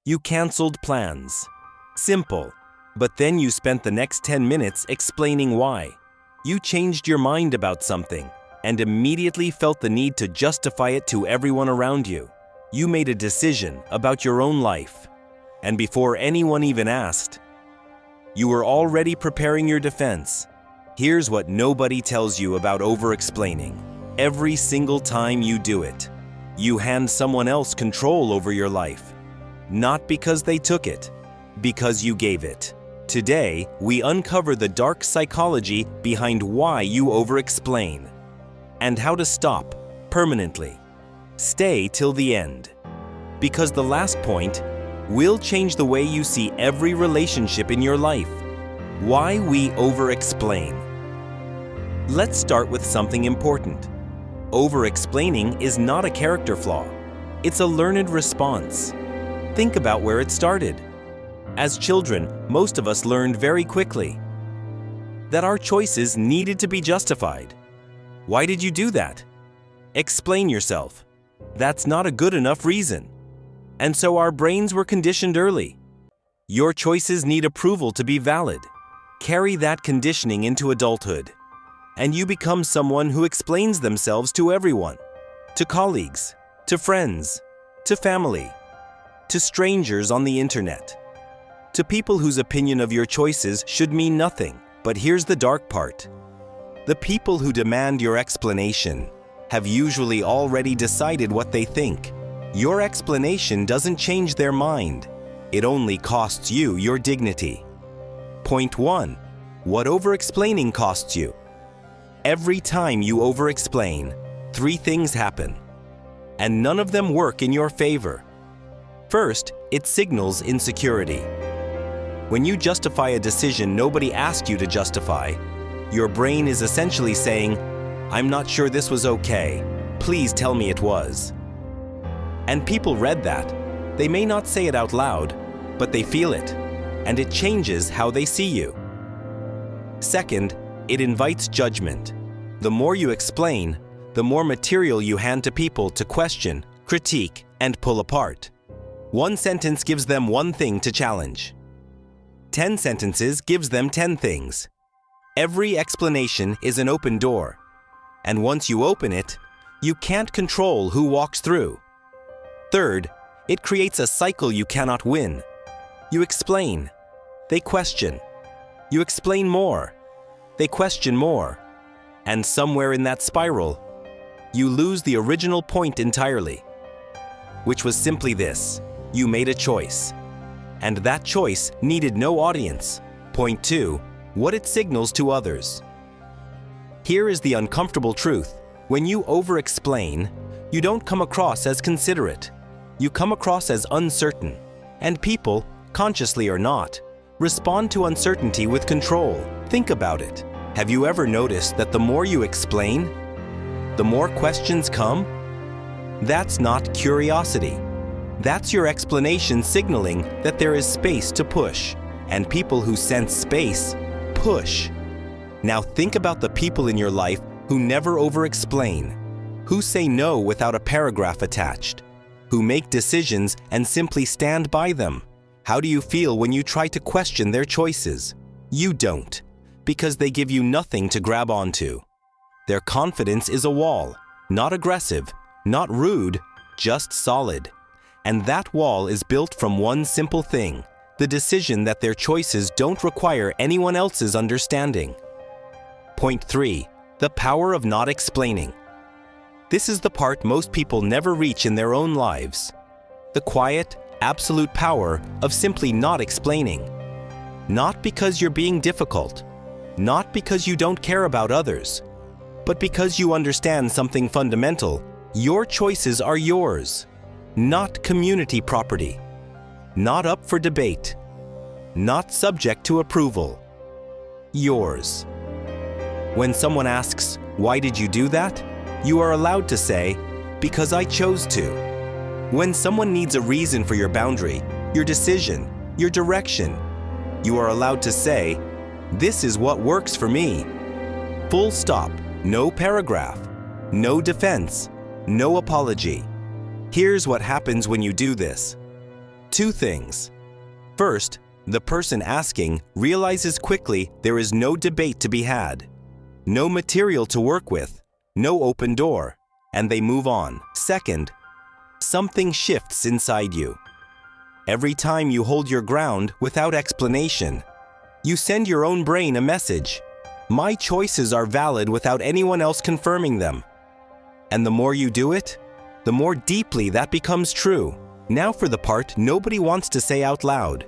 You canceled plans. Simple. But then you spent the next 10 minutes explaining why. You changed your mind about something and immediately felt the need to justify it to everyone around you. You made a decision about your own life, and before anyone even asked, you were already preparing your defense. Here's what nobody tells you about over-explaining. Every single time you do it, you hand someone else control over your life. Not because they took it, because you gave it. Today, we uncover the dark psychology behind why you over-explain and how to stop permanently. Stay till the end, because the last point will change the way you see every relationship in your life. Why we over-explain. Let's start with something important. Over-explaining is not a character flaw. It's a learned response. Think about where it started. As children, most of us learned very quickly that our choices needed to be justified. Why did you do that? Explain yourself. That's not a good enough reason. And so our brains were conditioned early. Your choices need approval to be valid. Carry that conditioning into adulthood, and you become someone who explains themselves to everyone, to colleagues, to friends, to family, to strangers on the internet, to people whose opinion of your choices should mean nothing. But here's the dark part. The people who demand your explanation have usually already decided what they think. Your explanation doesn't change their mind. It only costs you your dignity. Point 1. What over-explaining costs you. Every time you over-explain, 3 things happen, and none of them work in your favor. First, it signals insecurity. When you justify a decision nobody asked you to justify, your brain is essentially saying, "I'm not sure this was okay. Please tell me it was." And people read that. They may not say it out loud, but they feel it, and it changes how they see you. Second, it invites judgment. The more you explain, the more material you hand to people to question, critique, and pull apart. 1 sentence gives them 1 thing to challenge. 10 sentences gives them 10 things. Every explanation is an open door, and once you open it, you can't control who walks through. Third, it creates a cycle you cannot win. You explain, they question. You explain more, they question more. And somewhere in that spiral, you lose the original point entirely, which was simply this: you made a choice. And that choice needed no audience. Point 2, what it signals to others. Here is the uncomfortable truth. When you over-explain, you don't come across as considerate. You come across as uncertain. And people, consciously or not, respond to uncertainty with control. Think about it. Have you ever noticed that the more you explain, the more questions come? That's not curiosity. That's your explanation signaling that there is space to push. And people who sense space, push. Now think about the people in your life who never over-explain, who say no without a paragraph attached, who make decisions and simply stand by them. How do you feel when you try to question their choices? You don't, because they give you nothing to grab onto. Their confidence is a wall, not aggressive, not rude, just solid. And that wall is built from one simple thing: the decision that their choices don't require anyone else's understanding. Point 3, the power of not explaining. This is the part most people never reach in their own lives. The quiet, absolute power of simply not explaining. Not because you're being difficult, not because you don't care about others, but because you understand something fundamental. Your choices are yours, not community property, not up for debate, not subject to approval. Yours. When someone asks, "Why did you do that?" you are allowed to say, "Because I chose to." When someone needs a reason for your boundary, your decision, your direction, you are allowed to say, "This is what works for me." Full stop. No paragraph. No defense. No apology. Here's what happens when you do this. Two things. First, the person asking realizes quickly there is no debate to be had, no material to work with, no open door, and they move on. Second, something shifts inside you. Every time you hold your ground without explanation, you send your own brain a message. My choices are valid without anyone else confirming them. And the more you do it, the more deeply that becomes true. Now for the part nobody wants to say out loud.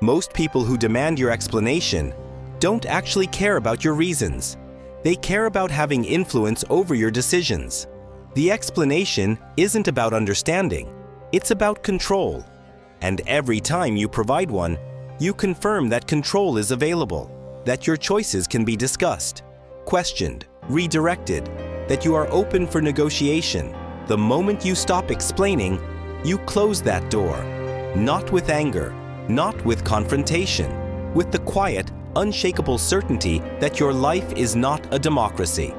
Most people who demand your explanation don't actually care about your reasons. They care about having influence over your decisions. The explanation isn't about understanding, it's about control. And every time you provide one, you confirm that control is available, that your choices can be discussed, questioned, redirected, that you are open for negotiation. The moment you stop explaining, you close that door. Not with anger, not with confrontation, with the quiet, unshakable certainty that your life is not a democracy.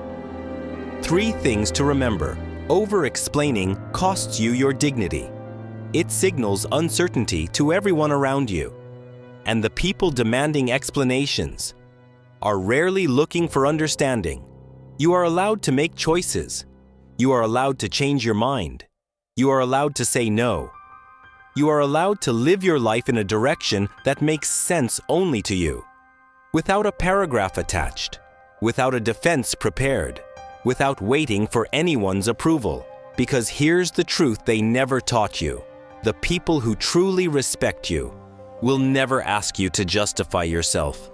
3 things to remember. Over-explaining costs you your dignity. It signals uncertainty to everyone around you. And the people demanding explanations are rarely looking for understanding. You are allowed to make choices. You are allowed to change your mind. You are allowed to say no. You are allowed to live your life in a direction that makes sense only to you, without a paragraph attached, without a defense prepared, without waiting for anyone's approval. Because here's the truth they never taught you. The people who truly respect you will never ask you to justify yourself.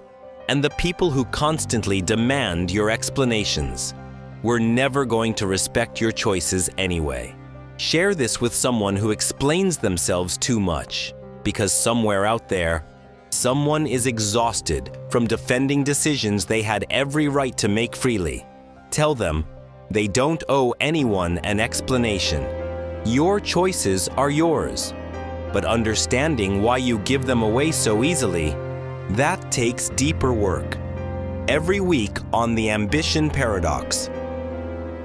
And the people who constantly demand your explanations were never going to respect your choices anyway. Share this with someone who explains themselves too much, because somewhere out there, someone is exhausted from defending decisions they had every right to make freely. Tell them they don't owe anyone an explanation. Your choices are yours, but understanding why you give them away so easily, that takes deeper work. Every week on the Ambition Paradox,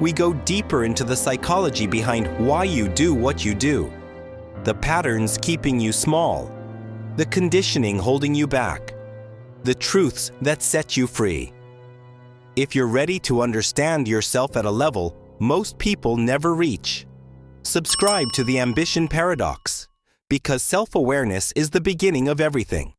we go deeper into the psychology behind why you do what you do, the patterns keeping you small, the conditioning holding you back, the truths that set you free. If you're ready to understand yourself at a level most people never reach, subscribe to the Ambition Paradox, because self-awareness is the beginning of everything.